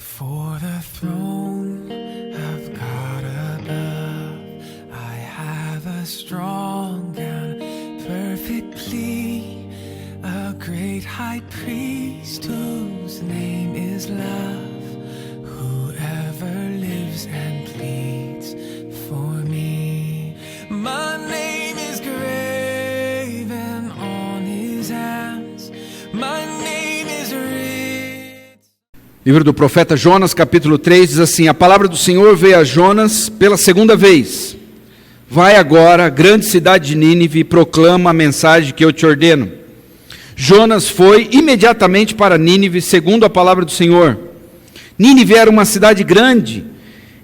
Before the throne of God above, I have a strong and perfect plea, a great high priest whose name is love, whoever lives and pleads for me. My name is graven on his hands, my name is written. Livro do profeta Jonas, capítulo 3, diz assim: a palavra do Senhor veio a Jonas pela segunda vez. Vai agora à grande cidade de Nínive e proclama a mensagem que eu te ordeno. Jonas foi imediatamente para Nínive, segundo a palavra do Senhor. Nínive era uma cidade grande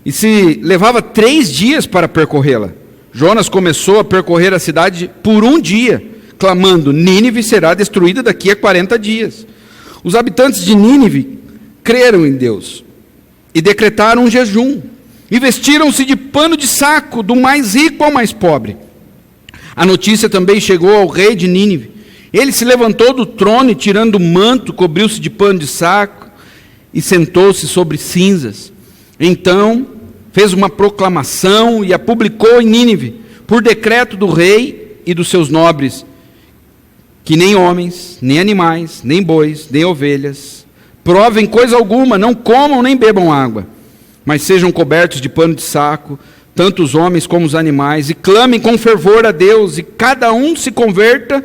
e se levava 3 dias para percorrê-la. Jonas começou a percorrer a cidade por um dia, clamando: Nínive será destruída daqui a 40 dias. Os habitantes de Nínive creram em Deus e decretaram um jejum e vestiram-se de pano de saco, do mais rico ao mais pobre. A notícia também chegou ao rei de Nínive. Ele se levantou do trono e, tirando o manto, cobriu-se de pano de saco e sentou-se sobre cinzas. Então fez uma proclamação e a publicou em Nínive, por decreto do rei e dos seus nobres, que nem homens, nem animais, nem bois, nem ovelhas provem coisa alguma, não comam nem bebam água, mas sejam cobertos de pano de saco, tanto os homens como os animais, e clamem com fervor a Deus, e cada um se converta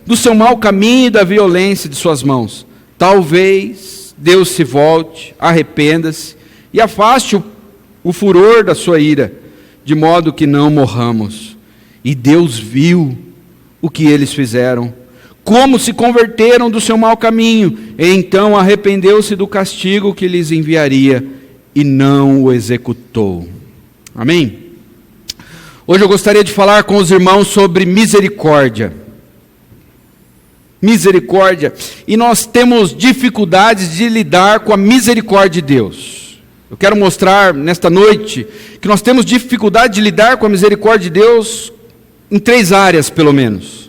do seu mau caminho e da violência de suas mãos. Talvez Deus se volte, arrependa-se e afaste o furor da sua ira, de modo que não morramos. E Deus viu o que eles fizeram, como se converteram do seu mau caminho, e então arrependeu-se do castigo que lhes enviaria, e não o executou. Amém? Hoje eu gostaria de falar com os irmãos sobre misericórdia. Misericórdia. E nós temos dificuldades de lidar com a misericórdia de Deus. Eu quero mostrar nesta noite que nós temos dificuldade de lidar com a misericórdia de Deus em 3 áreas, pelo menos.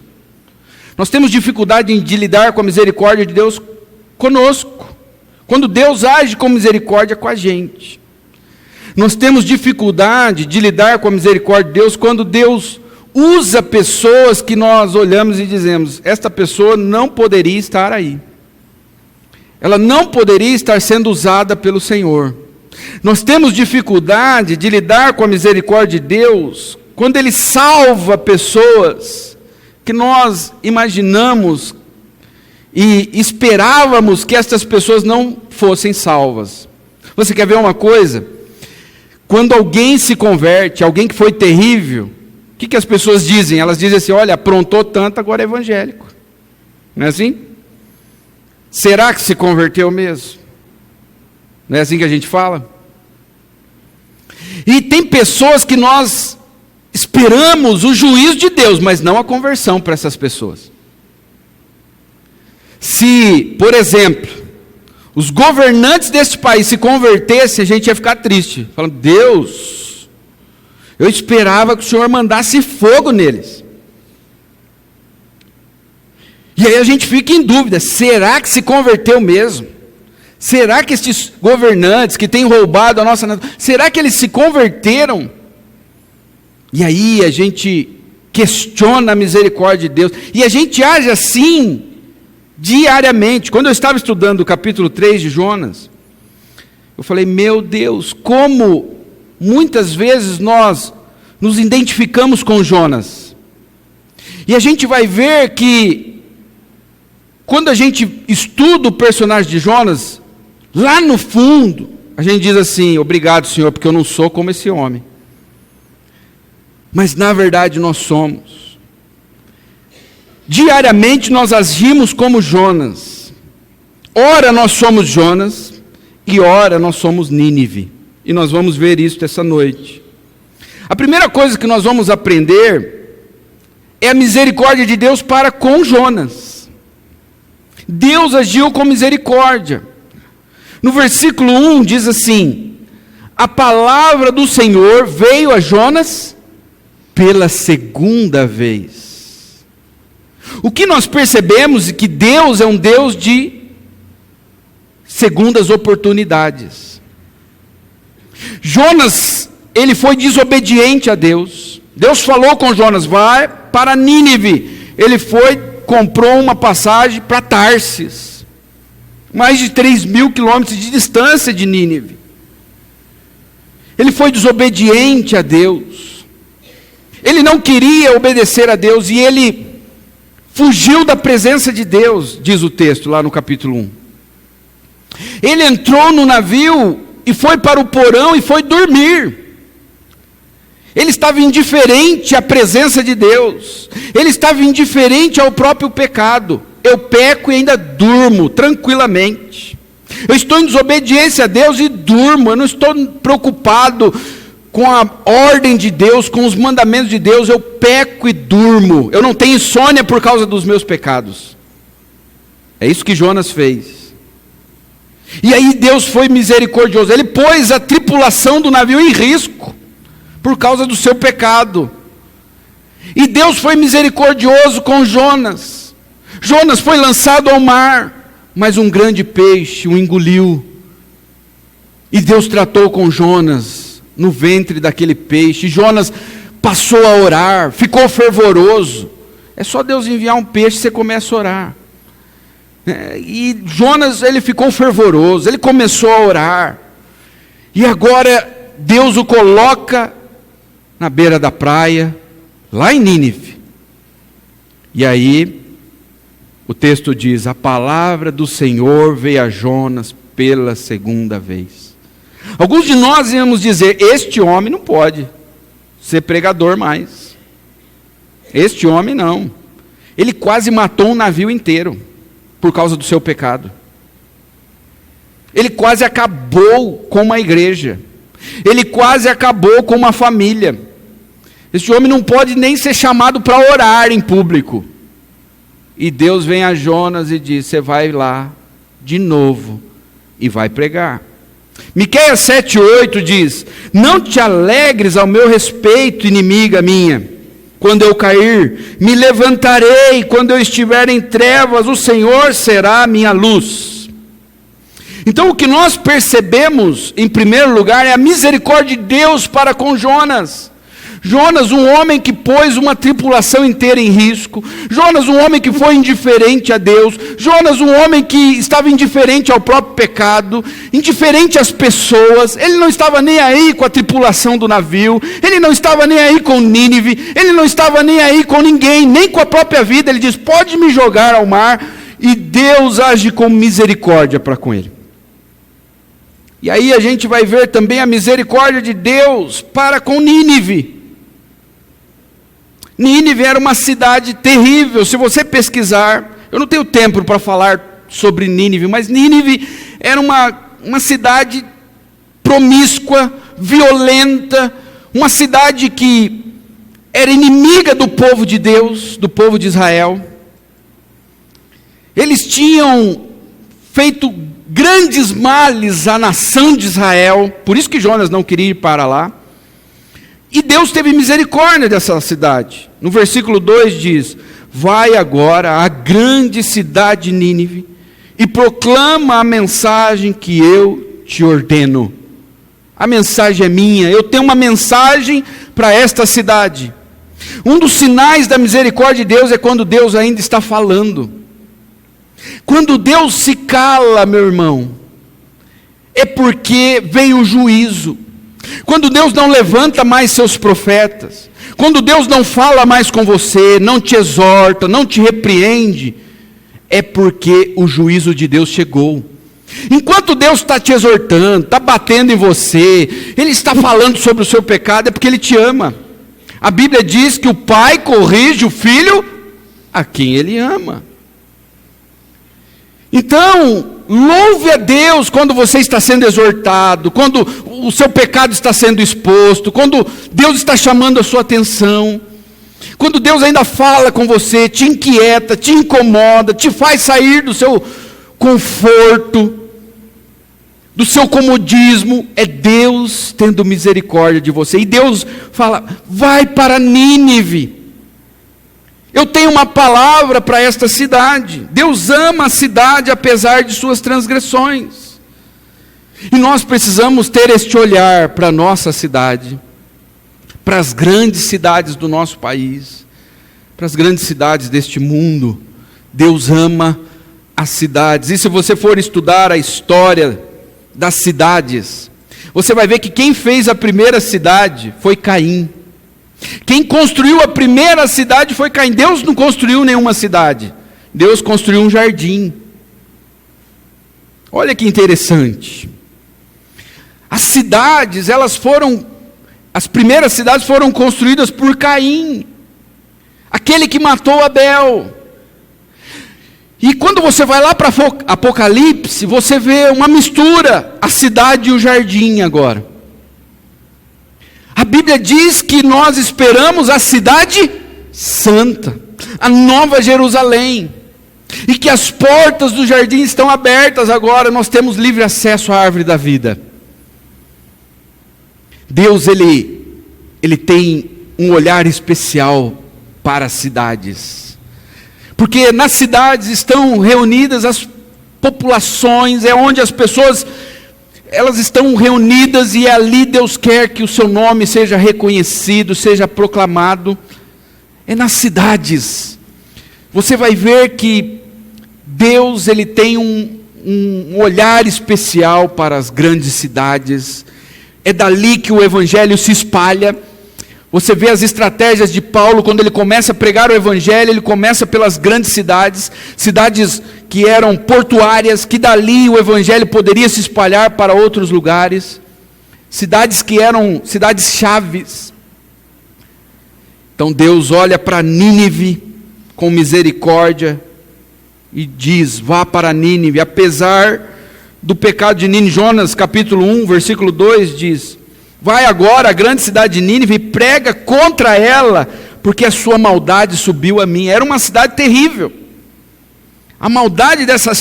Nós temos dificuldade de lidar com a misericórdia de Deus conosco, quando Deus age com misericórdia com a gente. Nós temos dificuldade de lidar com a misericórdia de Deus quando Deus usa pessoas que nós olhamos e dizemos: esta pessoa não poderia estar aí. Ela não poderia estar sendo usada pelo Senhor. Nós temos dificuldade de lidar com a misericórdia de Deus quando Ele salva pessoas que nós imaginamos e esperávamos que estas pessoas não fossem salvas. Você quer ver uma coisa? Quando alguém se converte, alguém que foi terrível, o que as pessoas dizem? Elas dizem assim: olha, aprontou tanto, agora é evangélico. Não é assim? Será que se converteu mesmo? Não é assim que a gente fala? E tem pessoas que nós esperamos o juízo de Deus, mas não a conversão para essas pessoas. Se, por exemplo, os governantes deste país se convertessem, a gente ia ficar triste, falando: Deus, eu esperava que o Senhor mandasse fogo neles. E aí a gente fica em dúvida: será que se converteu mesmo? Será que estes governantes que têm roubado a nossa nação, será que eles se converteram? E aí a gente questiona a misericórdia de Deus, e a gente age assim diariamente. Quando eu estava estudando o capítulo 3 de Jonas, eu falei: meu Deus, como muitas vezes nós nos identificamos com Jonas. E a gente vai ver que quando a gente estuda o personagem de Jonas, lá no fundo a gente diz assim: obrigado, Senhor, porque eu não sou como esse homem. Mas na verdade nós somos. Diariamente nós agimos como Jonas. Ora nós somos Jonas, e ora nós somos Nínive. E nós vamos ver isso essa noite. A primeira coisa que nós vamos aprender é a misericórdia de Deus para com Jonas. Deus agiu com misericórdia. No versículo 1 diz assim: a palavra do Senhor veio a Jonas pela segunda vez. O que nós percebemos é que Deus é um Deus de segundo as oportunidades. Jonas, ele foi desobediente a Deus. Deus falou com Jonas: vai para Nínive. Ele foi, comprou uma passagem para Tarsis, mais de 3.000 quilômetros de distância de Nínive. Ele foi desobediente a Deus. Ele não queria obedecer a Deus e ele fugiu da presença de Deus, diz o texto lá no capítulo 1. Ele entrou no navio e foi para o porão e foi dormir. Ele estava indiferente à presença de Deus. Ele estava indiferente ao próprio pecado. Eu peco e ainda durmo tranquilamente. Eu estou em desobediência a Deus e durmo. Eu não estou preocupado com a ordem de Deus, com os mandamentos de Deus. Eu peco e durmo. Eu não tenho insônia por causa dos meus pecados. É isso que Jonas fez. E aí Deus foi misericordioso. Ele pôs a tripulação do navio em risco por causa do seu pecado. E Deus foi misericordioso com Jonas. Jonas foi lançado ao mar, mas um grande peixe o engoliu. E Deus tratou com Jonas no ventre daquele peixe. Jonas passou a orar, ficou fervoroso. É só Deus enviar um peixe e você começa a orar. E Jonas, ele ficou fervoroso, ele começou a orar. E agora Deus o coloca na beira da praia, lá em Nínive. E aí o texto diz: a palavra do Senhor veio a Jonas pela segunda vez. Alguns de nós íamos dizer: este homem não pode ser pregador mais. Este homem não. Ele quase matou um navio inteiro por causa do seu pecado. Ele quase acabou com uma igreja. Ele quase acabou com uma família. Este homem não pode nem ser chamado para orar em público. E Deus vem a Jonas e diz: você vai lá de novo e vai pregar. Miqueias 7:8 diz: não te alegres ao meu respeito, inimiga minha. Quando eu cair, me levantarei. Quando eu estiver em trevas, o Senhor será a minha luz. Então o que nós percebemos, em primeiro lugar, é a misericórdia de Deus para com Jonas. Jonas, um homem que pôs uma tripulação inteira em risco. Jonas, um homem que foi indiferente a Deus. Jonas, um homem que estava indiferente ao próprio pecado, indiferente às pessoas. Ele não estava nem aí com a tripulação do navio. Ele não estava nem aí com Nínive. Ele não estava nem aí com ninguém, nem com a própria vida. Ele diz: pode me jogar ao mar. E Deus age com misericórdia para com ele. E aí a gente vai ver também a misericórdia de Deus para com Nínive. Nínive era uma cidade terrível. Se você pesquisar, eu não tenho tempo para falar sobre Nínive, mas Nínive era uma cidade promíscua, violenta, uma cidade que era inimiga do povo de Deus, do povo de Israel. Eles tinham feito grandes males à nação de Israel, por isso que Jonas não queria ir para lá. E Deus teve misericórdia dessa cidade. No versículo 2 diz: vai agora à grande cidade de Nínive e proclama a mensagem que eu te ordeno. A mensagem é minha, eu tenho uma mensagem para esta cidade. Um dos sinais da misericórdia de Deus é quando Deus ainda está falando. Quando Deus se cala, meu irmão, é porque veio o juízo. Quando Deus não levanta mais seus profetas, quando Deus não fala mais com você, não te exorta, não te repreende, é porque o juízo de Deus chegou. Enquanto Deus está te exortando, está batendo em você, Ele está falando sobre o seu pecado, é porque Ele te ama. A Bíblia diz que o pai corrige o filho a quem Ele ama. Então, louve a Deus quando você está sendo exortado, quando o seu pecado está sendo exposto, quando Deus está chamando a sua atenção, quando Deus ainda fala com você, te inquieta, te incomoda, te faz sair do seu conforto, do seu comodismo. É Deus tendo misericórdia de você. E Deus fala: vai para Nínive. Eu tenho uma palavra para esta cidade. Deus ama a cidade apesar de suas transgressões. E nós precisamos ter este olhar para a nossa cidade, para as grandes cidades do nosso país, para as grandes cidades deste mundo. Deus ama as cidades. E se você for estudar a história das cidades, você vai ver que quem fez a primeira cidade foi Caim. Quem construiu a primeira cidade foi Caim. Deus não construiu nenhuma cidade. Deus construiu um jardim. Olha que interessante. As cidades, as primeiras cidades foram construídas por Caim, aquele que matou Abel. E quando você vai lá para Apocalipse, você vê uma mistura, a cidade e o jardim agora. A Bíblia diz que nós esperamos a cidade santa, a nova Jerusalém, e que as portas do jardim estão abertas agora, nós temos livre acesso à árvore da vida. Deus, ele tem um olhar especial para as cidades, porque nas cidades estão reunidas as populações, é onde as pessoas, elas estão reunidas, e ali Deus quer que o seu nome seja reconhecido, seja proclamado. É nas cidades. Você vai ver que Deus, ele tem um olhar especial para as grandes cidades. É dali que o evangelho se espalha. Você vê as estratégias de Paulo, quando ele começa a pregar o evangelho, ele começa pelas grandes cidades, cidades que eram portuárias, que dali o evangelho poderia se espalhar para outros lugares, cidades que eram cidades chaves. Então Deus olha para Nínive com misericórdia e diz: vá para Nínive, apesar do pecado de Nínive. Jonas capítulo 1, versículo 2 diz: vai agora à grande cidade de Nínive e prega contra ela, porque a sua maldade subiu a mim. Era uma cidade terrível. A maldade dessa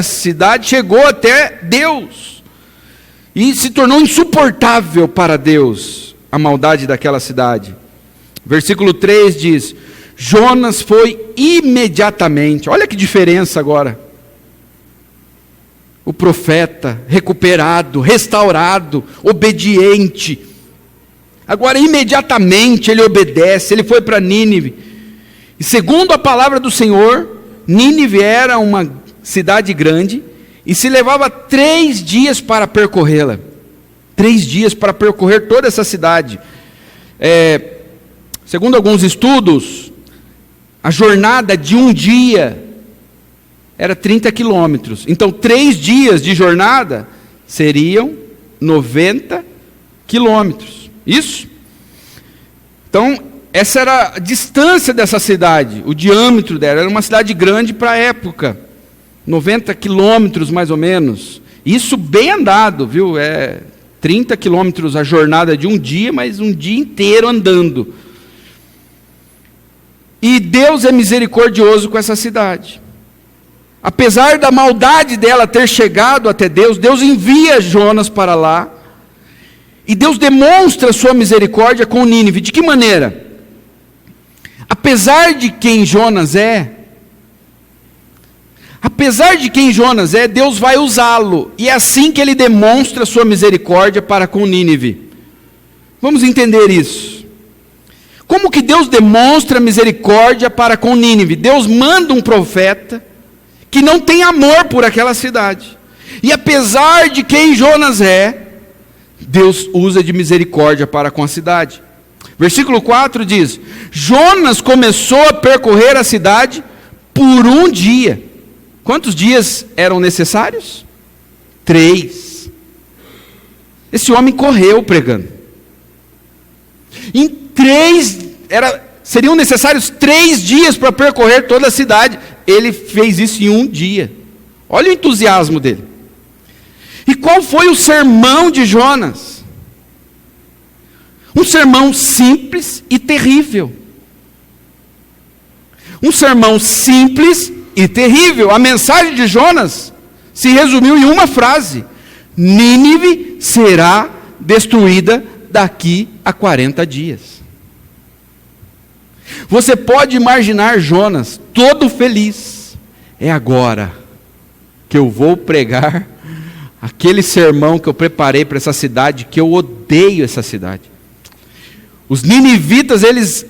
cidade chegou até Deus, e se tornou insuportável para Deus, a maldade daquela cidade. Versículo 3 diz: Jonas foi imediatamente, olha que diferença agora, o profeta recuperado, restaurado, obediente. Agora imediatamente ele obedece, ele foi para Nínive. E segundo a palavra do Senhor, Nínive era uma cidade grande e se levava 3 dias para percorrê-la. 3 dias para percorrer toda essa cidade. Segundo alguns estudos, a jornada de um dia era 30 quilômetros. Então 3 dias de jornada seriam 90 quilômetros. Isso? Então, essa era a distância dessa cidade, o diâmetro dela. Era uma cidade grande para a época. 90 quilômetros mais ou menos. Isso bem andado, viu? 30 quilômetros a jornada de um dia, mas um dia inteiro andando. E Deus é misericordioso com essa cidade. Apesar da maldade dela ter chegado até Deus, Deus envia Jonas para lá. E Deus demonstra sua misericórdia com Nínive. De que maneira? Apesar de quem Jonas é, Deus vai usá-lo. E é assim que ele demonstra sua misericórdia para com Nínive. Vamos entender isso. Como que Deus demonstra misericórdia para com Nínive? Deus manda um profeta que não tem amor por aquela cidade. E apesar de quem Jonas é, Deus usa de misericórdia para com a cidade. Versículo 4 diz: Jonas começou a percorrer a cidade por um dia. Quantos dias eram necessários? 3. Esse homem correu pregando. Seriam necessários 3 dias para percorrer toda a cidade. Ele fez isso em um dia. Olha o entusiasmo dele. E qual foi o sermão de Jonas? Um sermão simples e terrível. Um sermão simples e terrível. A mensagem de Jonas se resumiu em uma frase: Nínive será destruída daqui a 40 dias. Você pode imaginar Jonas todo feliz. É agora que eu vou pregar aquele sermão que eu preparei para essa cidade, que eu odeio essa cidade. Os ninivitas, eles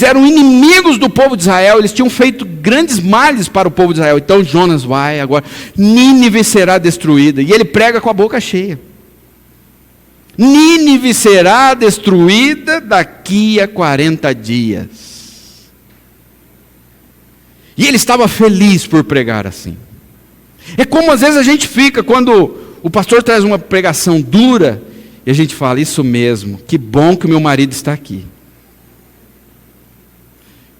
eram inimigos do povo de Israel, eles tinham feito grandes males para o povo de Israel. Então Jonas vai agora, Nínive será destruída, e ele prega com a boca cheia. Nínive será destruída daqui a 40 dias. E ele estava feliz por pregar assim. É como às vezes a gente fica, quando o pastor traz uma pregação dura, e a gente fala, isso mesmo, que bom que o meu marido está aqui.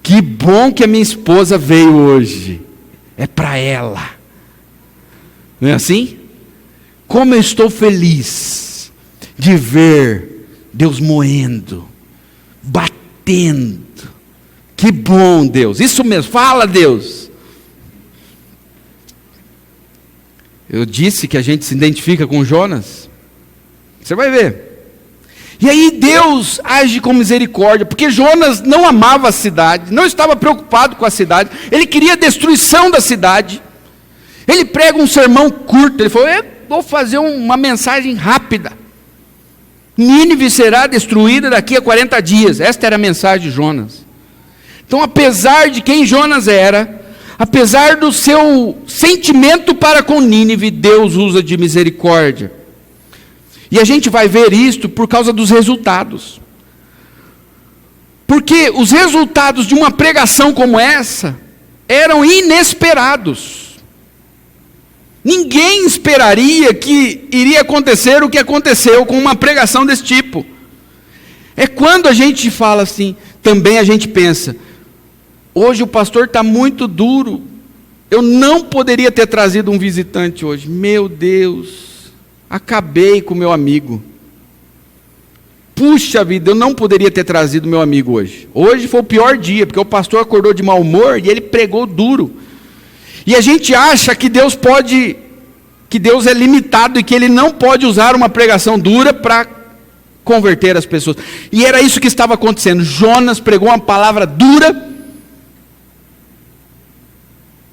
Que bom que a minha esposa veio hoje. É para ela. Não é assim? Como eu estou feliz de ver Deus moendo, batendo. Que bom, Deus. Isso mesmo, fala, Deus. Eu disse que a gente se identifica com Jonas. Você vai ver. E aí Deus age com misericórdia, porque Jonas não amava a cidade, não estava preocupado com a cidade, ele queria a destruição da cidade. Ele prega um sermão curto, ele falou, eu vou fazer uma mensagem rápida. Nínive será destruída daqui a 40 dias. Esta era a mensagem de Jonas. Então, apesar de quem Jonas era, apesar do seu sentimento para com Nínive, Deus usa de misericórdia. E a gente vai ver isto por causa dos resultados. Porque os resultados de uma pregação como essa eram inesperados. Ninguém esperaria que iria acontecer o que aconteceu com uma pregação desse tipo. É quando a gente fala assim, também a gente pensa, hoje o pastor está muito duro, eu não poderia ter trazido um visitante hoje. Meu Deus, acabei com o meu amigo. Puxa vida, eu não poderia ter trazido meu amigo hoje. Hoje foi o pior dia, porque o pastor acordou de mau humor e ele pregou duro. E a gente acha que Deus é limitado e que Ele não pode usar uma pregação dura para converter as pessoas. E era isso que estava acontecendo. Jonas pregou uma palavra dura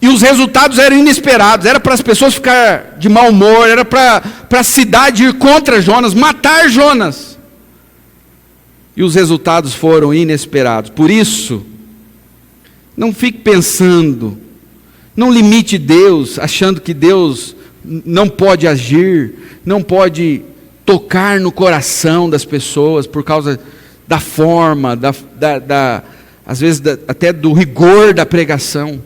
e os resultados eram inesperados. Era para as pessoas ficar de mau humor, era para a cidade ir contra Jonas, matar Jonas. E os resultados foram inesperados. Por isso, não fique pensando, não limite Deus, achando que Deus não pode agir, não pode tocar no coração das pessoas por causa da forma, às vezes até do rigor da pregação.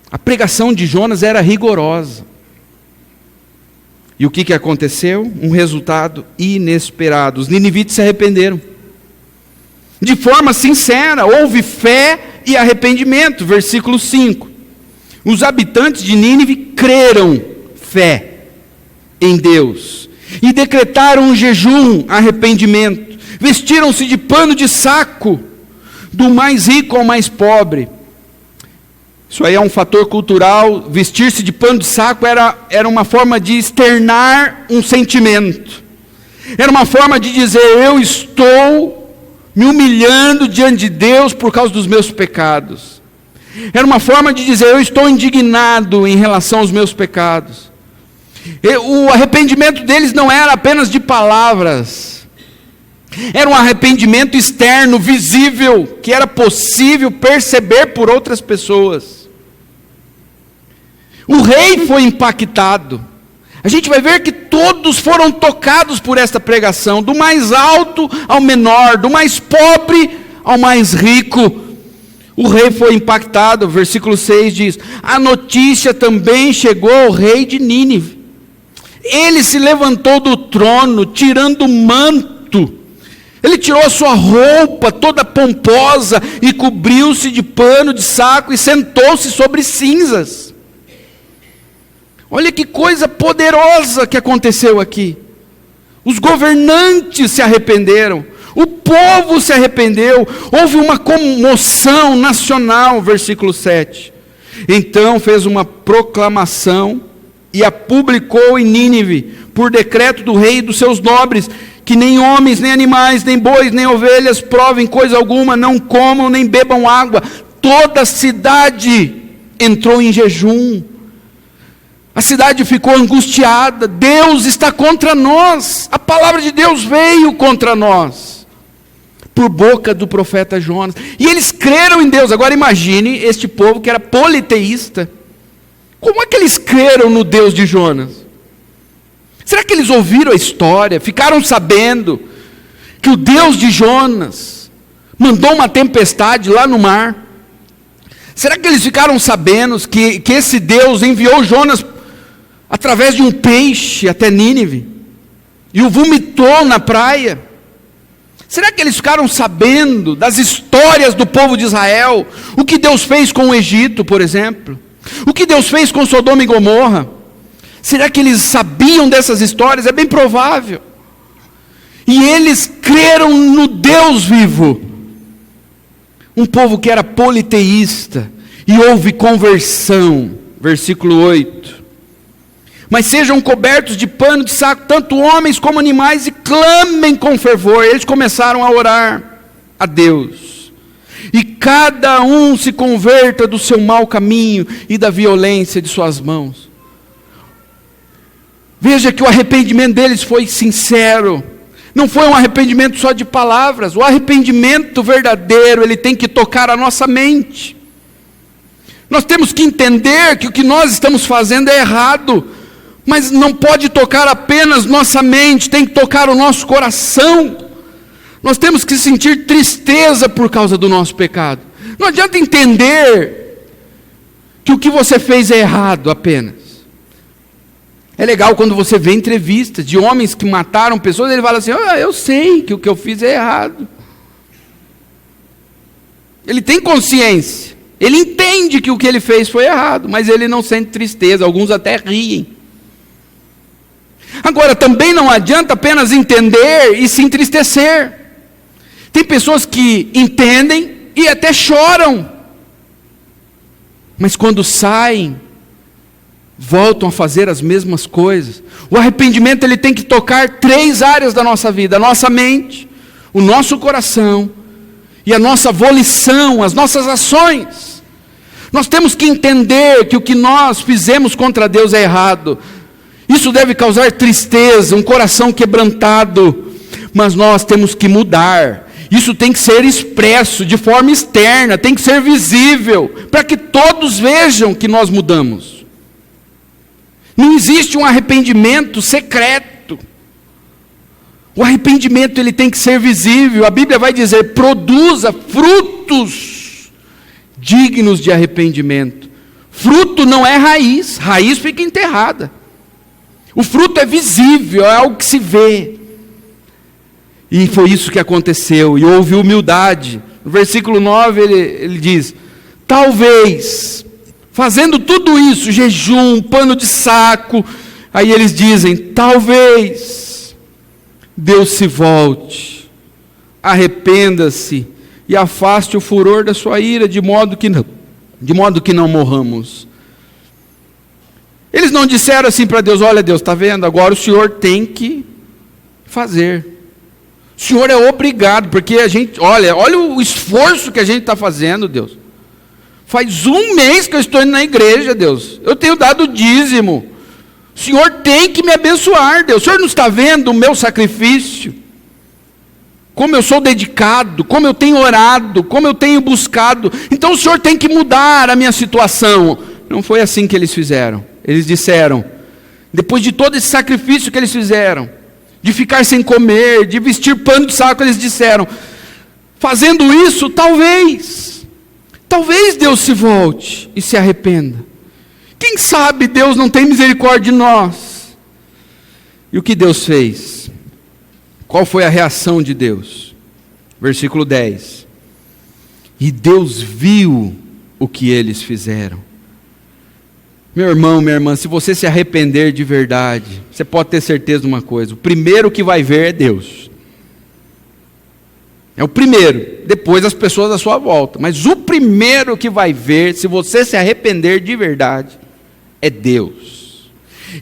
A pregação de Jonas era rigorosa. E o que aconteceu? Um resultado inesperado. Os ninivitas se arrependeram. De forma sincera, houve fé e arrependimento. Versículo 5. Os habitantes de Nínive creram fé em Deus e decretaram um jejum, arrependimento. Vestiram-se de pano de saco, do mais rico ao mais pobre. Isso aí é um fator cultural. Vestir-se de pano de saco era uma forma de externar um sentimento. Era uma forma de dizer, eu estou me humilhando diante de Deus por causa dos meus pecados. Era uma forma de dizer, eu estou indignado em relação aos meus pecados. O arrependimento deles não era apenas de palavras. Era um arrependimento externo, visível, que era possível perceber por outras pessoas. O rei foi impactado. A gente vai ver que todos foram tocados por esta pregação, do mais alto ao menor, do mais pobre ao mais rico. O rei foi impactado. Versículo 6 diz, a notícia também chegou ao rei de Nínive. Ele se levantou do trono, tirando o manto. Ele tirou a sua roupa toda pomposa e cobriu-se de pano de saco e sentou-se sobre cinzas. Olha que coisa poderosa que aconteceu aqui. Os governantes se arrependeram. O povo se arrependeu. Houve uma comoção nacional. Versículo 7. Então fez uma proclamação e a publicou em Nínive, por decreto do rei e dos seus nobres, que nem homens, nem animais, nem bois, nem ovelhas provem coisa alguma, não comam nem bebam água. Toda a cidade entrou em jejum. A cidade ficou angustiada. Deus está contra nós. A palavra de Deus veio contra nós, por boca do profeta Jonas. E eles creram em Deus. Agora imagine este povo que era politeísta. Como é que eles creram no Deus de Jonas? Será que eles ouviram a história? Ficaram sabendo que o Deus de Jonas mandou uma tempestade lá no mar? Será que eles ficaram sabendo que esse Deus enviou Jonas através de um peixe até Nínive e o vomitou na praia? Será que eles ficaram sabendo das histórias do povo de Israel? O que Deus fez com o Egito, por exemplo? O que Deus fez com Sodoma e Gomorra? Será que eles sabiam dessas histórias? É bem provável. E eles creram no Deus vivo. Um povo que era politeísta, e houve conversão. Versículo 8. Mas sejam cobertos de pano de saco, tanto homens como animais, e clamem com fervor. Eles começaram a orar a Deus. E cada um se converta do seu mau caminho e da violência de suas mãos. Veja que o arrependimento deles foi sincero. Não foi um arrependimento só de palavras. O arrependimento verdadeiro, ele tem que tocar a nossa mente. Nós temos que entender que o que nós estamos fazendo é errado. Mas não pode tocar apenas nossa mente, tem que tocar o nosso coração. Nós temos que sentir tristeza por causa do nosso pecado. Não adianta entender que o que você fez é errado apenas. É legal quando você vê entrevistas de homens que mataram pessoas, ele fala assim: eu sei que o que eu fiz é errado. Ele tem consciência, ele entende que o que ele fez foi errado, mas ele não sente tristeza, alguns até riem. Agora, também não adianta apenas entender e se entristecer. Tem pessoas que entendem e até choram, mas quando saem, voltam a fazer as mesmas coisas. O arrependimento, ele tem que tocar 3 áreas da nossa vida: a nossa mente, o nosso coração e a nossa volição, as nossas ações. Nós temos que entender que o que nós fizemos contra Deus é errado. Isso deve causar tristeza, um coração quebrantado, mas nós temos que mudar. Isso tem que ser expresso de forma externa, tem que ser visível, para que todos vejam que nós mudamos. Não existe um arrependimento secreto. O arrependimento, ele tem que ser visível. A Bíblia vai dizer: produza frutos dignos de arrependimento. Fruto não é raiz, raiz fica enterrada. O fruto é visível, é algo que se vê. E foi isso que aconteceu, e houve humildade. No versículo 9 ele diz: talvez, fazendo tudo isso, jejum, pano de saco, aí eles dizem: talvez Deus se volte, arrependa-se e afaste o furor da sua ira, de modo que não morramos. Eles não disseram assim para Deus: olha Deus, está vendo? Agora o Senhor tem que fazer. O Senhor é obrigado, porque a gente, olha o esforço que a gente está fazendo, Deus. Faz 1 mês que eu estou indo na igreja, Deus. Eu tenho dado dízimo. O Senhor tem que me abençoar, Deus. O Senhor não está vendo o meu sacrifício? Como eu sou dedicado, como eu tenho orado, como eu tenho buscado. Então o Senhor tem que mudar a minha situação. Não foi assim que eles fizeram. Eles disseram, depois de todo esse sacrifício que eles fizeram, de ficar sem comer, de vestir pano de saco, eles disseram: fazendo isso, talvez Deus se volte e se arrependa. Quem sabe Deus não tem misericórdia de nós? E o que Deus fez? Qual foi a reação de Deus? Versículo 10. E Deus viu o que eles fizeram. Meu irmão, minha irmã, se você se arrepender de verdade, você pode ter certeza de uma coisa: o primeiro que vai ver é Deus. É o primeiro, depois as pessoas à sua volta. Mas o primeiro que vai ver, se você se arrepender de verdade, é Deus.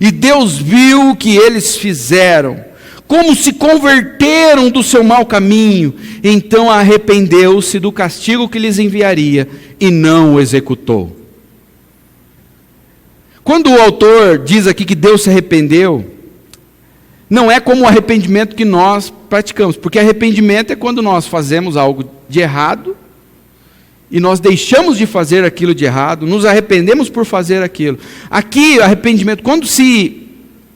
E Deus viu o que eles fizeram, como se converteram do seu mau caminho. Então arrependeu-se do castigo que lhes enviaria e não o executou. Quando o autor diz aqui que Deus se arrependeu, não é como o arrependimento que nós praticamos, porque arrependimento é quando nós fazemos algo de errado, e nós deixamos de fazer aquilo de errado, nos arrependemos por fazer aquilo. Aqui, arrependimento, quando se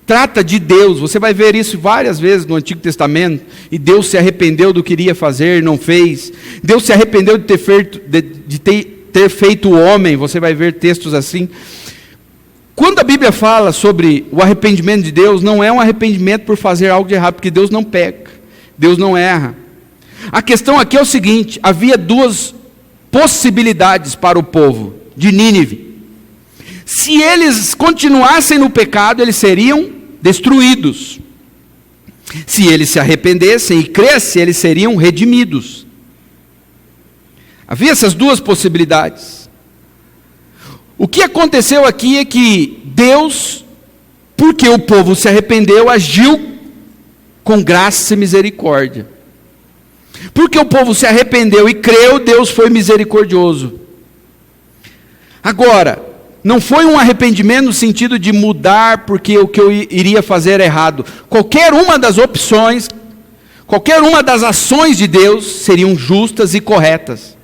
trata de Deus, você vai ver isso várias vezes no Antigo Testamento, e Deus se arrependeu do que iria fazer, não fez. Deus se arrependeu de ter feito o homem, você vai ver textos assim. Quando a Bíblia fala sobre o arrependimento de Deus, não é um arrependimento por fazer algo de errado, porque Deus não peca, Deus não erra. A questão aqui é o seguinte: havia duas possibilidades para o povo de Nínive. Se eles continuassem no pecado, eles seriam destruídos. Se eles se arrependessem e crescem, eles seriam redimidos. Havia essas duas possibilidades. O que aconteceu aqui é que Deus, porque o povo se arrependeu, agiu com graça e misericórdia. Porque o povo se arrependeu e creu, Deus foi misericordioso. Agora, não foi um arrependimento no sentido de mudar porque o que eu iria fazer era errado. Qualquer uma das opções, qualquer uma das ações de Deus seriam justas e corretas.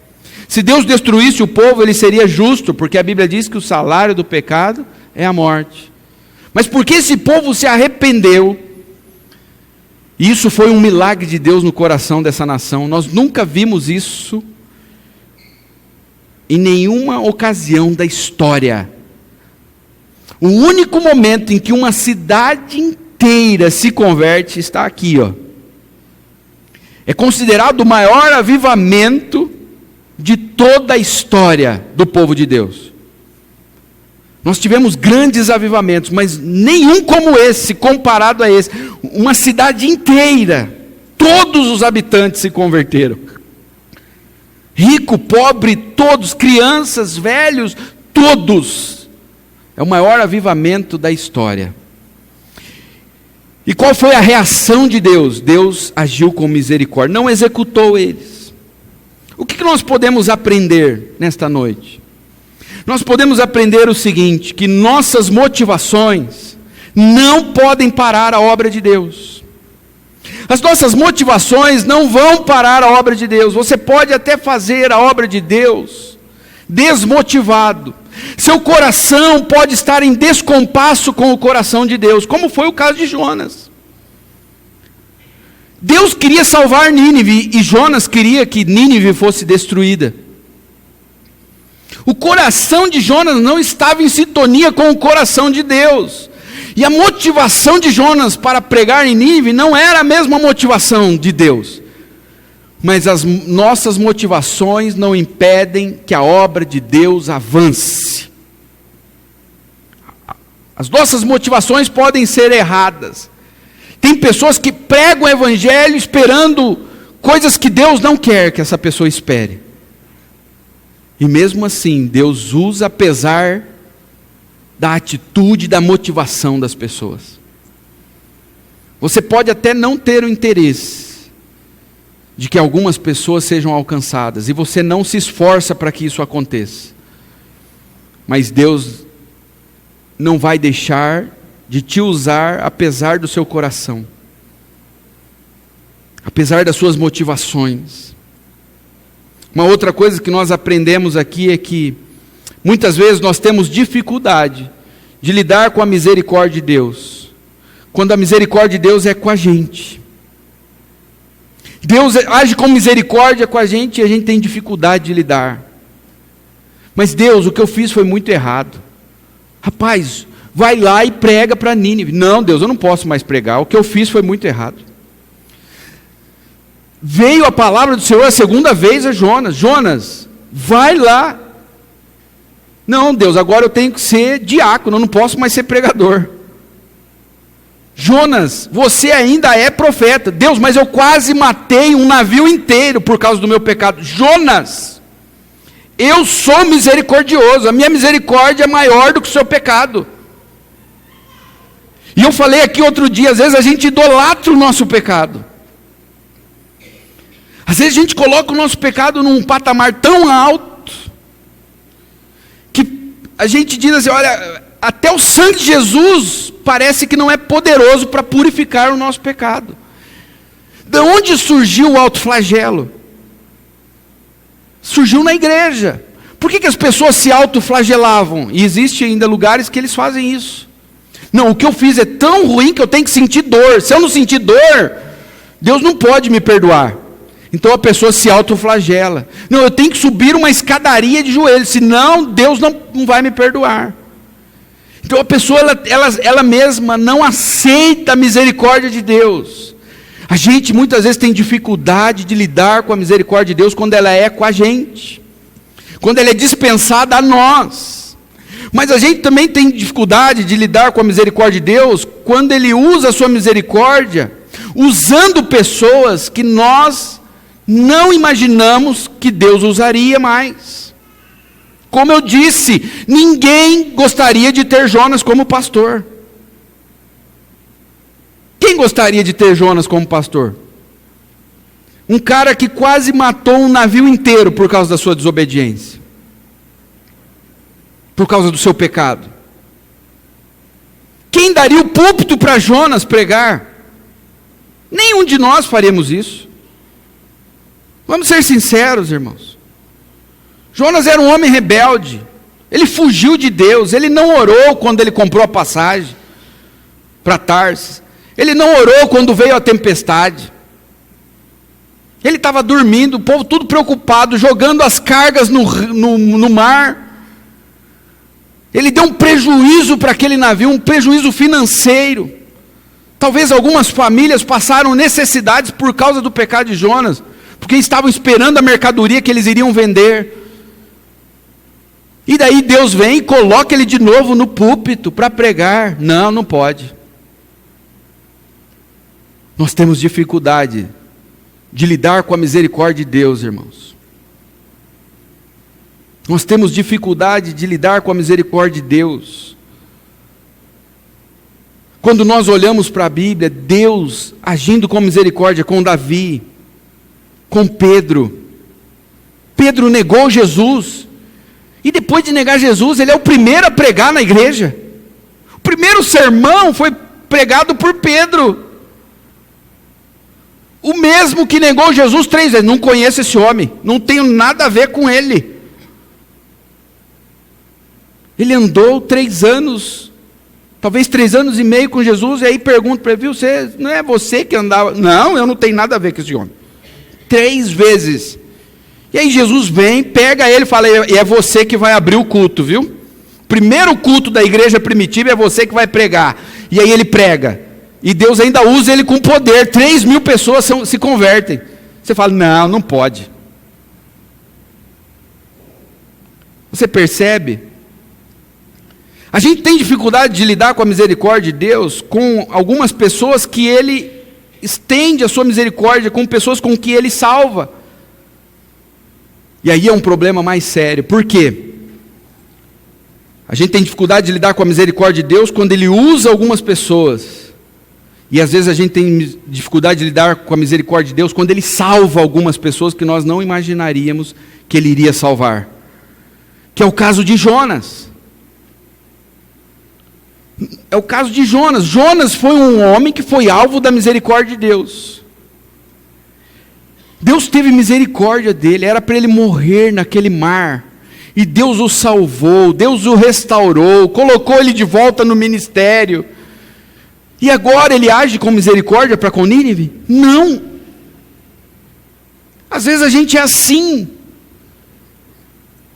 Se Deus destruísse o povo, ele seria justo, porque a Bíblia diz que o salário do pecado é a morte. Mas porque esse povo se arrependeu, isso foi um milagre de Deus no coração dessa nação. Nós nunca vimos isso em nenhuma ocasião da história. O único momento em que uma cidade inteira se converte está aqui, ó. É considerado o maior avivamento de toda a história do povo de Deus. Nós tivemos grandes avivamentos, mas nenhum como esse, comparado a esse. Uma cidade inteira, todos os habitantes se converteram. Rico, pobre, todos, crianças, velhos, todos. É o maior avivamento da história. E qual foi a reação de Deus? Deus agiu com misericórdia, não executou eles. O que nós podemos aprender nesta noite? Nós podemos aprender o seguinte: que nossas motivações não podem parar a obra de Deus. As nossas motivações não vão parar a obra de Deus. Você pode até fazer a obra de Deus desmotivado. Seu coração pode estar em descompasso com o coração de Deus, como foi o caso de Jonas. Deus queria salvar Nínive e Jonas queria que Nínive fosse destruída. O coração de Jonas não estava em sintonia com o coração de Deus. E a motivação de Jonas para pregar em Nínive não era a mesma motivação de Deus. Mas as nossas motivações não impedem que a obra de Deus avance. As nossas motivações podem ser erradas. Tem pessoas que pregam o evangelho esperando coisas que Deus não quer que essa pessoa espere. E mesmo assim, Deus usa apesar da atitude, da motivação das pessoas. Você pode até não ter o interesse de que algumas pessoas sejam alcançadas, e você não se esforça para que isso aconteça. Mas Deus não vai deixar de te usar apesar do seu coração, apesar das suas motivações. Uma outra coisa que nós aprendemos aqui é que muitas vezes nós temos dificuldade de lidar com a misericórdia de Deus, quando a misericórdia de Deus é com a gente. Deus age com misericórdia com a gente e a gente tem dificuldade de lidar. Mas Deus, o que eu fiz foi muito errado. Rapaz, vai lá e prega para Nínive. Não, Deus, eu não posso mais pregar, o que eu fiz foi muito errado. Veio a palavra do Senhor a segunda vez a Jonas: Jonas, vai lá. Não, Deus, agora eu tenho que ser diácono, eu não posso mais ser pregador. Jonas, você ainda é profeta. Deus, mas eu quase matei um navio inteiro por causa do meu pecado. Jonas, eu sou misericordioso, a minha misericórdia é maior do que o seu pecado. E eu falei aqui outro dia, às vezes a gente idolatra o nosso pecado. Às vezes a gente coloca o nosso pecado num patamar tão alto, que a gente diz assim: olha, até o sangue de Jesus parece que não é poderoso para purificar o nosso pecado. De onde surgiu o autoflagelo? Surgiu na igreja. Por que as pessoas se autoflagelavam? E existem ainda lugares que eles fazem isso. Não, o que eu fiz é tão ruim que eu tenho que sentir dor. Se eu não sentir dor, Deus não pode me perdoar. Então a pessoa se autoflagela. Não, eu tenho que subir uma escadaria de joelhos, senão Deus não vai me perdoar. Então a pessoa, ela mesma não aceita a misericórdia de Deus. A gente muitas vezes tem dificuldade de lidar com a misericórdia de Deus quando ela é com a gente. Quando ela é dispensada a nós. Mas a gente também tem dificuldade de lidar com a misericórdia de Deus quando Ele usa a sua misericórdia, usando pessoas que nós não imaginamos que Deus usaria mais. Como eu disse, ninguém gostaria de ter Jonas como pastor. Quem gostaria de ter Jonas como pastor? Um cara que quase matou um navio inteiro por causa da sua desobediência. Por causa do seu pecado. Quem daria o púlpito para Jonas pregar? Nenhum de nós faríamos isso. Vamos ser sinceros, irmãos. Jonas era um homem rebelde. Ele fugiu de Deus. Ele não orou quando ele comprou a passagem para Tarsis. Ele não orou quando veio a tempestade. Ele estava dormindo, o povo tudo preocupado, jogando as cargas no mar. Ele deu um prejuízo para aquele navio, um prejuízo financeiro. Talvez algumas famílias passaram necessidades por causa do pecado de Jonas, porque estavam esperando a mercadoria que eles iriam vender. E daí Deus vem e coloca ele de novo no púlpito para pregar. Não, não pode. Nós temos dificuldade de lidar com a misericórdia de Deus, irmãos. Nós temos dificuldade de lidar com a misericórdia de Deus. Quando nós olhamos para a Bíblia, Deus agindo com misericórdia com Davi, com Pedro. Pedro negou Jesus. E depois de negar Jesus, ele é o primeiro a pregar na igreja. O primeiro sermão foi pregado por Pedro. O mesmo que negou Jesus 3 vezes. Não conheço esse homem. Não tenho nada a ver com ele. Ele andou 3 anos, talvez 3 anos e meio com Jesus, e aí pergunta para ele, viu, não é você que andava? Não, eu não tenho nada a ver com esse homem. 3 vezes. E aí Jesus vem, pega ele e fala, e é você que vai abrir o culto, viu? Primeiro culto da igreja primitiva é você que vai pregar. E aí ele prega. E Deus ainda usa ele com poder. 3.000 pessoas se convertem. Você fala, não pode. Você percebe? A gente tem dificuldade de lidar com a misericórdia de Deus com algumas pessoas que Ele estende a sua misericórdia, com pessoas com que Ele salva. E aí é um problema mais sério. Por quê? A gente tem dificuldade de lidar com a misericórdia de Deus quando Ele usa algumas pessoas. E às vezes a gente tem dificuldade de lidar com a misericórdia de Deus quando Ele salva algumas pessoas que nós não imaginaríamos que Ele iria salvar. Que é o caso de Jonas. É o caso de Jonas. Jonas foi um homem que foi alvo da misericórdia de Deus. Deus teve misericórdia dele, era para ele morrer naquele mar. E Deus o salvou, Deus o restaurou, colocou ele de volta no ministério. E agora ele age com misericórdia para com Nínive? Não. Às vezes a gente é assim.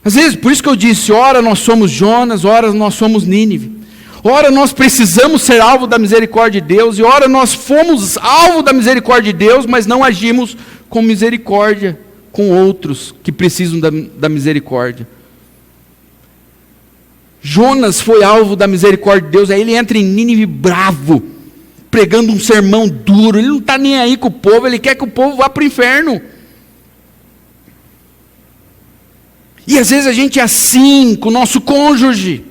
Às vezes, por isso que eu disse, ora nós somos Jonas, ora nós somos Nínive. Ora nós precisamos ser alvo da misericórdia de Deus, e ora nós fomos alvo da misericórdia de Deus, mas não agimos com misericórdia com outros que precisam da misericórdia. Jonas foi alvo da misericórdia de Deus, aí ele entra em Nínive bravo, pregando um sermão duro, ele não está nem aí com o povo, ele quer que o povo vá para o inferno. E às vezes a gente é assim com o nosso cônjuge.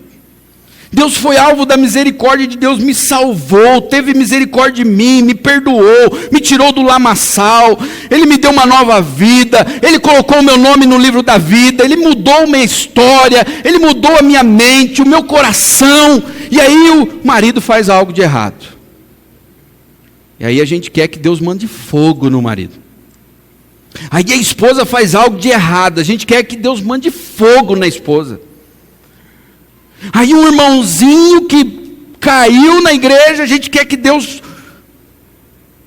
Deus foi alvo da misericórdia de Deus, me salvou, teve misericórdia de mim, me perdoou, me tirou do lamaçal, Ele me deu uma nova vida, Ele colocou o meu nome no livro da vida, Ele mudou a minha história, Ele mudou a minha mente, o meu coração. E aí o marido faz algo de errado. E aí a gente quer que Deus mande fogo no marido. Aí a esposa faz algo de errado, a gente quer que Deus mande fogo na esposa. Aí um irmãozinho que caiu na igreja, a gente quer que Deus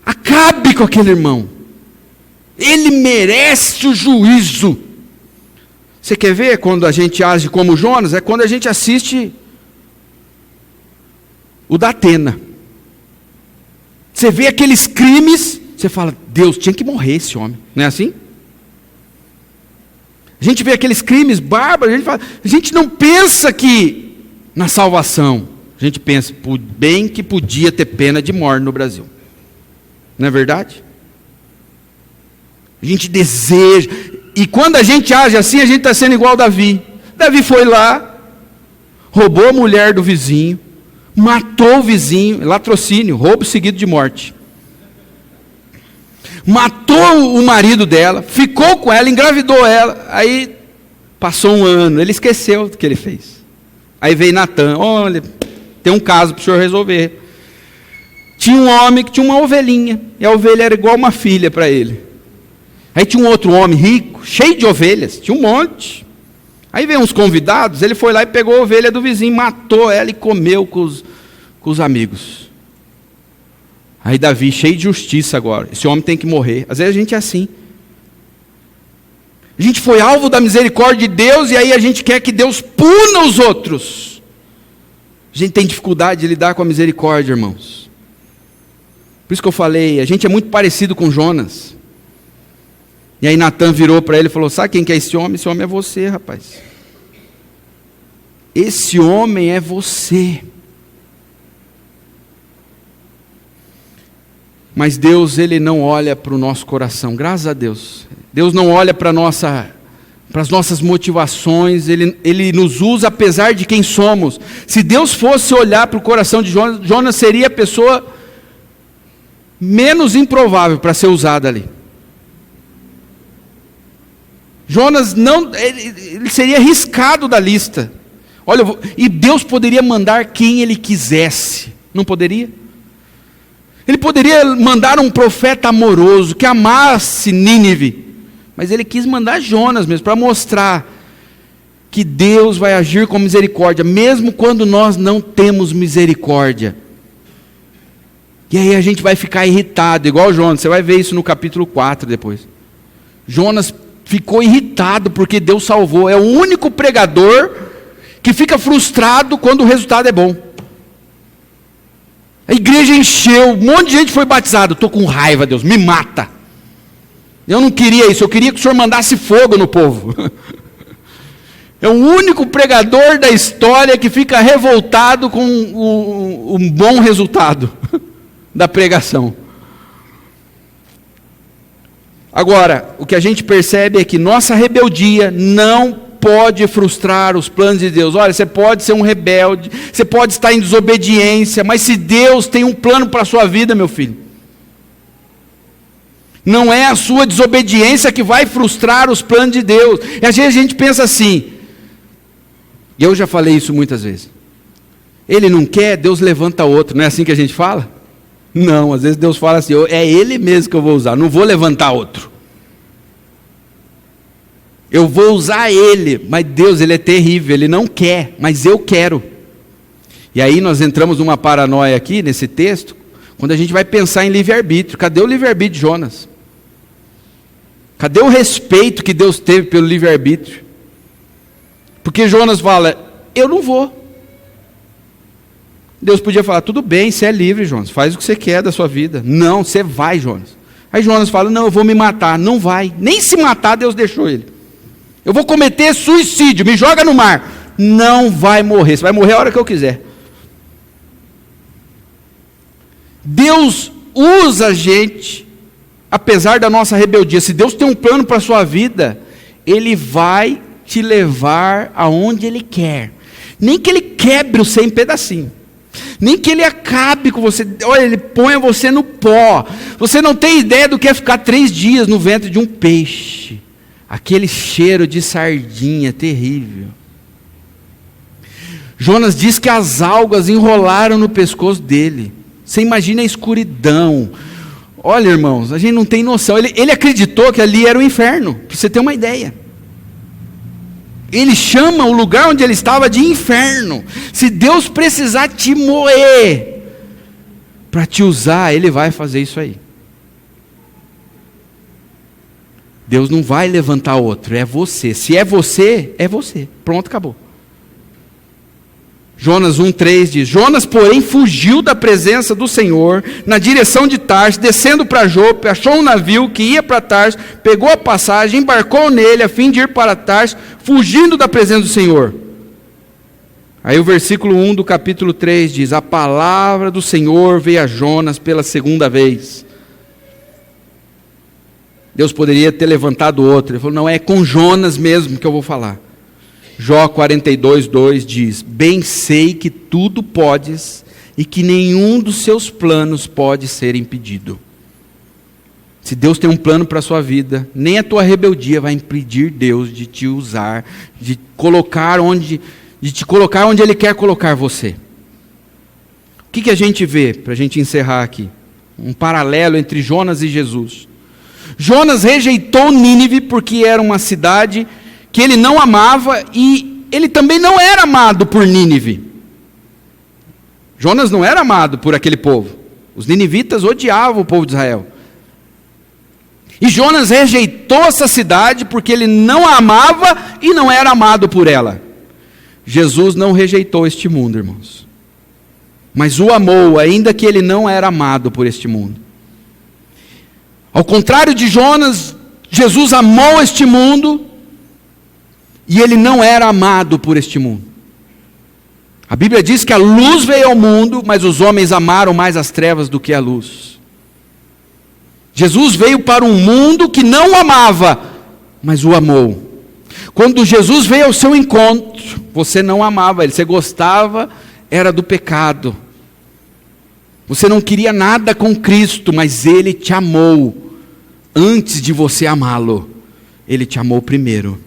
acabe com aquele irmão. Ele merece o juízo. Você quer ver quando a gente age como Jonas? É quando a gente assiste o da Atena. Você vê aqueles crimes, você fala, Deus, tinha que morrer esse homem. Não é assim? A gente vê aqueles crimes bárbaros, a gente não pensa que na salvação, a gente pensa, bem que podia ter pena de morte no Brasil. Não é verdade? A gente deseja, e quando a gente age assim, a gente está sendo igual Davi. Davi foi lá, roubou a mulher do vizinho, matou o vizinho, latrocínio, roubo seguido de morte. Matou o marido dela, ficou com ela, engravidou ela, aí passou um ano, ele esqueceu o que ele fez. Aí veio Natan, olha, tem um caso para o senhor resolver. Tinha um homem que tinha uma ovelhinha, e a ovelha era igual uma filha para ele. Aí tinha um outro homem rico, cheio de ovelhas, tinha um monte. Aí veio uns convidados, ele foi lá e pegou a ovelha do vizinho, matou ela e comeu com os amigos. Aí Davi, cheio de justiça agora, esse homem tem que morrer. Às vezes a gente é assim. A gente foi alvo da misericórdia de Deus, e aí a gente quer que Deus puna os outros. A gente tem dificuldade de lidar com a misericórdia, irmãos. Por isso que eu falei, a gente é muito parecido com Jonas. E aí Natan virou para ele e falou, sabe quem que é esse homem? Esse homem é você, rapaz. Esse homem é você. Mas Deus, Ele não olha para o nosso coração, graças a Deus. Deus não olha para as nossas motivações, Ele nos usa apesar de quem somos. Se Deus fosse olhar para o coração de Jonas, Jonas seria a pessoa menos improvável para ser usada ali. Jonas ele seria riscado da lista. Olha, e Deus poderia mandar quem Ele quisesse, não poderia? Ele poderia mandar um profeta amoroso, que amasse Nínive, mas Ele quis mandar Jonas mesmo, para mostrar que Deus vai agir com misericórdia, mesmo quando nós não temos misericórdia. E aí a gente vai ficar irritado, igual Jonas, você vai ver isso no capítulo 4 depois. Jonas ficou irritado porque Deus salvou, é o único pregador que fica frustrado quando o resultado é bom. A igreja encheu, um monte de gente foi batizado. Estou com raiva, Deus, me mata. Eu não queria isso, eu queria que o Senhor mandasse fogo no povo. É o único pregador da história que fica revoltado com um bom resultado da pregação. Agora, o que a gente percebe é que nossa rebeldia não pode frustrar os planos de Deus. Olha, você pode ser um rebelde, você pode estar em desobediência, mas se Deus tem um plano para a sua vida, meu filho, não é a sua desobediência que vai frustrar os planos de Deus. E às vezes a gente pensa assim, e eu já falei isso muitas vezes, Ele não quer, Deus levanta outro, não é assim que a gente fala? Não, às vezes Deus fala assim, é Ele mesmo que eu vou usar, não vou levantar outro. Eu vou usar Ele, mas Deus, Ele é terrível, Ele não quer, mas eu quero. E aí nós entramos numa paranoia aqui, nesse texto, quando a gente vai pensar em livre-arbítrio. Cadê o livre-arbítrio de Jonas? Cadê o respeito que Deus teve pelo livre-arbítrio? Porque Jonas fala, eu não vou. Deus podia falar, tudo bem, você é livre, Jonas, faz o que você quer da sua vida. Não, você vai, Jonas. Aí Jonas fala, não, eu vou me matar. Não vai, nem se matar Deus deixou ele. Eu vou cometer suicídio, me joga no mar. Não vai morrer, você vai morrer a hora que eu quiser. Deus usa a gente, apesar da nossa rebeldia. Se Deus tem um plano para a sua vida, Ele vai te levar aonde Ele quer. Nem que ele quebre você em pedacinho. Nem que ele acabe com você. Olha, ele põe você no pó. Você não tem ideia do que é ficar 3 dias no ventre de um peixe. Aquele cheiro de sardinha terrível. Jonas diz que as algas enrolaram no pescoço dele. Você imagina a escuridão. Olha, irmãos, a gente não tem noção. Ele acreditou que ali era o inferno, para você ter uma ideia. Ele chama o lugar onde ele estava de inferno. Se Deus precisar te moer para te usar, Ele vai fazer isso aí. Deus não vai levantar outro, é você. Se é você, é você. Pronto, acabou. Jonas 1,3 diz: Jonas, porém, fugiu da presença do Senhor na direção de Tarso, descendo para Jope, achou um navio que ia para Tarso, pegou a passagem, embarcou nele a fim de ir para Tarso, fugindo da presença do Senhor. Aí o versículo 1 do capítulo 3 diz: a palavra do Senhor veio a Jonas pela segunda vez. Deus poderia ter levantado outro. Ele falou: não, é com Jonas mesmo que eu vou falar. Jó 42:2 diz: bem sei que tudo podes e que nenhum dos seus planos pode ser impedido. Se Deus tem um plano para a sua vida, nem a tua rebeldia vai impedir Deus de te usar, de te colocar onde Ele quer colocar você. O que a gente vê, para a gente encerrar aqui? Um paralelo entre Jonas e Jesus. Jonas rejeitou Nínive porque era uma cidade que ele não amava, e ele também não era amado por Nínive. Jonas não era amado por aquele povo. Os ninivitas odiavam o povo de Israel. E Jonas rejeitou essa cidade porque ele não a amava e não era amado por ela. Jesus não rejeitou este mundo, irmãos, mas o amou, ainda que ele não era amado por este mundo. Ao contrário de Jonas, Jesus amou este mundo, e ele não era amado por este mundo. A Bíblia diz que a luz veio ao mundo, mas os homens amaram mais as trevas do que a luz. Jesus veio para um mundo que não o amava, mas o amou. Quando Jesus veio ao seu encontro, você não amava ele, você gostava, era do pecado. Você não queria nada com Cristo, mas Ele te amou. Antes de você amá-lo, Ele te amou primeiro.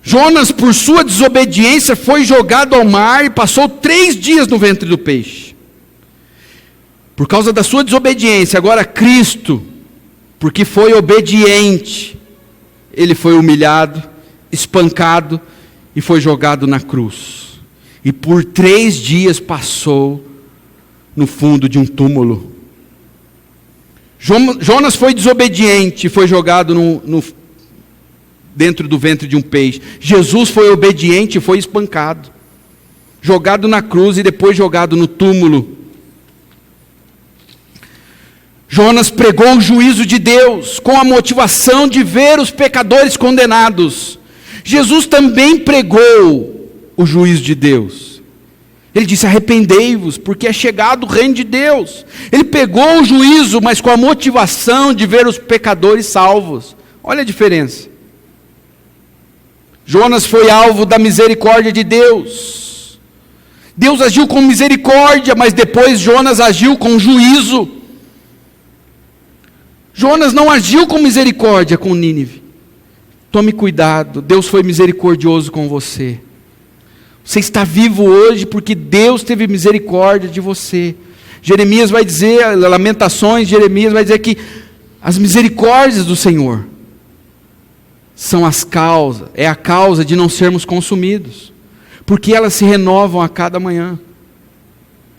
Jonas, por sua desobediência, foi jogado ao mar e passou 3 dias no ventre do peixe. Por causa da sua desobediência, agora Cristo, porque foi obediente, Ele foi humilhado, espancado e foi jogado na cruz. E por 3 dias passou no fundo de um túmulo. Jonas foi desobediente e foi jogado dentro do ventre de um peixe. Jesus foi obediente e foi espancado, jogado na cruz e depois jogado no túmulo. Jonas pregou o juízo de Deus com a motivação de ver os pecadores condenados. Jesus também pregou o juízo de Deus. Ele disse: arrependei-vos, porque é chegado o reino de Deus. Ele pegou o juízo, mas com a motivação de ver os pecadores salvos. Olha a diferença. Jonas foi alvo da misericórdia de Deus. Deus agiu com misericórdia, mas depois Jonas agiu com juízo. Jonas não agiu com misericórdia com Nínive. Tome cuidado, Deus foi misericordioso com você. Você está vivo hoje porque Deus teve misericórdia de você. Jeremias vai dizer, Lamentações, Jeremias vai dizer que as misericórdias do Senhor são é a causa de não sermos consumidos, porque elas se renovam a cada manhã.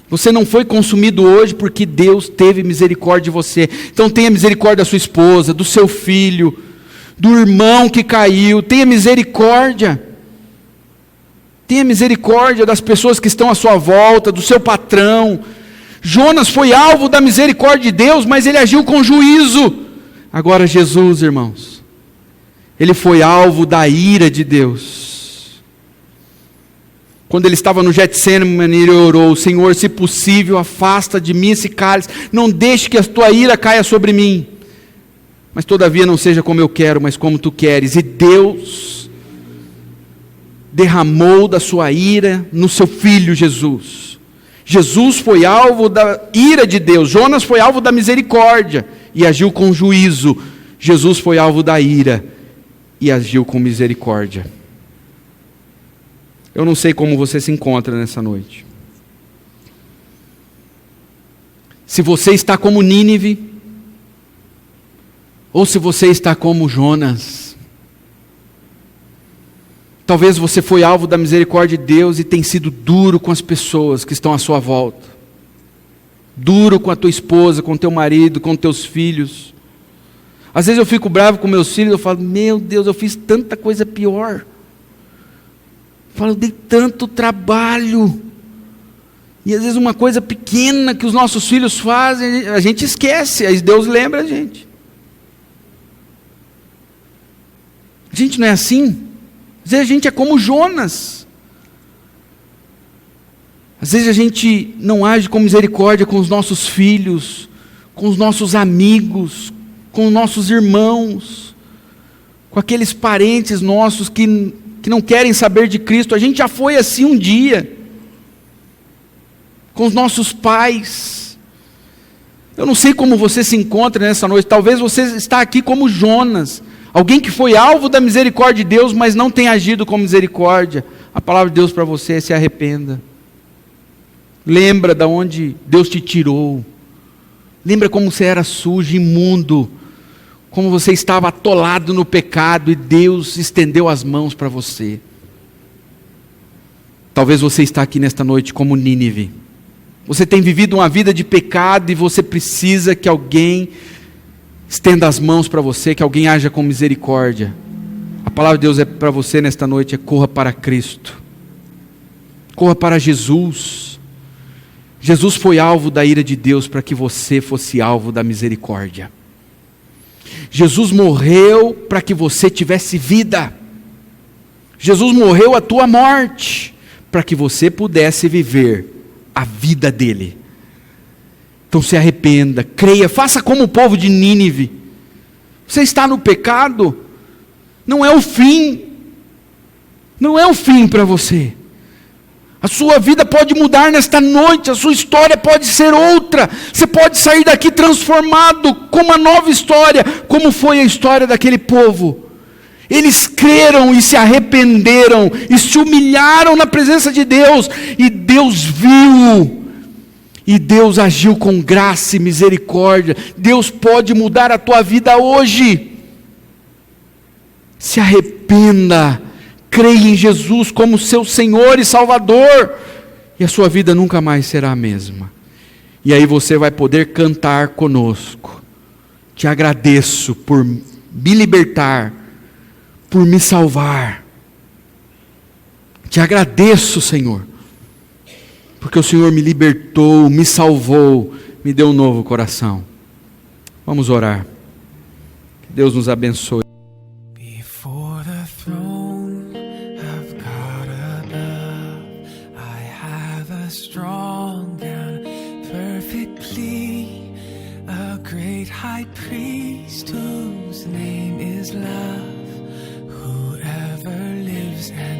Você não foi consumido hoje porque Deus teve misericórdia de você. Então tenha misericórdia da sua esposa, do seu filho, do irmão que caiu. Tenha misericórdia. Tenha misericórdia das pessoas que estão à sua volta, do seu patrão. Jonas foi alvo da misericórdia de Deus, mas ele agiu com juízo. Agora Jesus, irmãos, ele foi alvo da ira de Deus. Quando ele estava no Getsêmani, ele orou: Senhor, se possível, afasta de mim esse cálice, não deixe que a tua ira caia sobre mim, mas todavia não seja como eu quero, mas como tu queres. E Deus derramou da sua ira no seu Filho Jesus. Jesus foi alvo da ira de Deus, Jonas foi alvo da misericórdia e agiu com juízo. Jesus foi alvo da ira e agiu com misericórdia. Eu não sei como você se encontra nessa noite. Se você está como Nínive, ou se você está como Jonas. Talvez você foi alvo da misericórdia de Deus e tem sido duro com as pessoas que estão à sua volta. Duro com a tua esposa, com o teu marido, com teus filhos. Às vezes eu fico bravo com meus filhos, eu falo, meu Deus, eu fiz tanta coisa pior. Eu falo, eu dei tanto trabalho. E às vezes uma coisa pequena que os nossos filhos fazem, a gente esquece, aí Deus lembra a gente. A gente não é assim? Às vezes a gente é como Jonas. Às vezes a gente não age com misericórdia com os nossos filhos, com os nossos amigos, com os nossos irmãos, com aqueles parentes nossos que não querem saber de Cristo. A gente já foi assim um dia. Com os nossos pais. Eu não sei como você se encontra nessa noite. Talvez você está aqui como Jonas. Alguém que foi alvo da misericórdia de Deus, mas não tem agido com misericórdia. A palavra de Deus para você é: se arrependa. Lembra de onde Deus te tirou. Lembra como você era sujo, imundo. Como você estava atolado no pecado e Deus estendeu as mãos para você. Talvez você está aqui nesta noite como Nínive. Você tem vivido uma vida de pecado e você precisa que alguém estenda as mãos para você, que alguém haja com misericórdia. A palavra de Deus é para você nesta noite: corra para Cristo. Corra para Jesus. Jesus foi alvo da ira de Deus para que você fosse alvo da misericórdia. Jesus morreu para que você tivesse vida. Jesus morreu a tua morte para que você pudesse viver a vida dele. Então se arrependa, creia, faça como o povo de Nínive. Você está no pecado, não é o fim. Não é o fim para você. A sua vida pode mudar nesta noite, a sua história pode ser outra. Você pode sair daqui transformado com uma nova história, como foi a história daquele povo. Eles creram e se arrependeram e se humilharam na presença de Deus, e Deus viu, e Deus agiu com graça e misericórdia. Deus pode mudar a tua vida hoje. Se arrependa, creia em Jesus como seu Senhor e Salvador, e a sua vida nunca mais será a mesma. E aí você vai poder cantar conosco: te agradeço por me libertar, por me salvar. Te agradeço, Senhor, porque o Senhor me libertou, me salvou, me deu um novo coração. Vamos orar. Que Deus nos abençoe. Before the throne of God above, I have a strong and perfect plea, a great high priest whose name is love, whoever lives and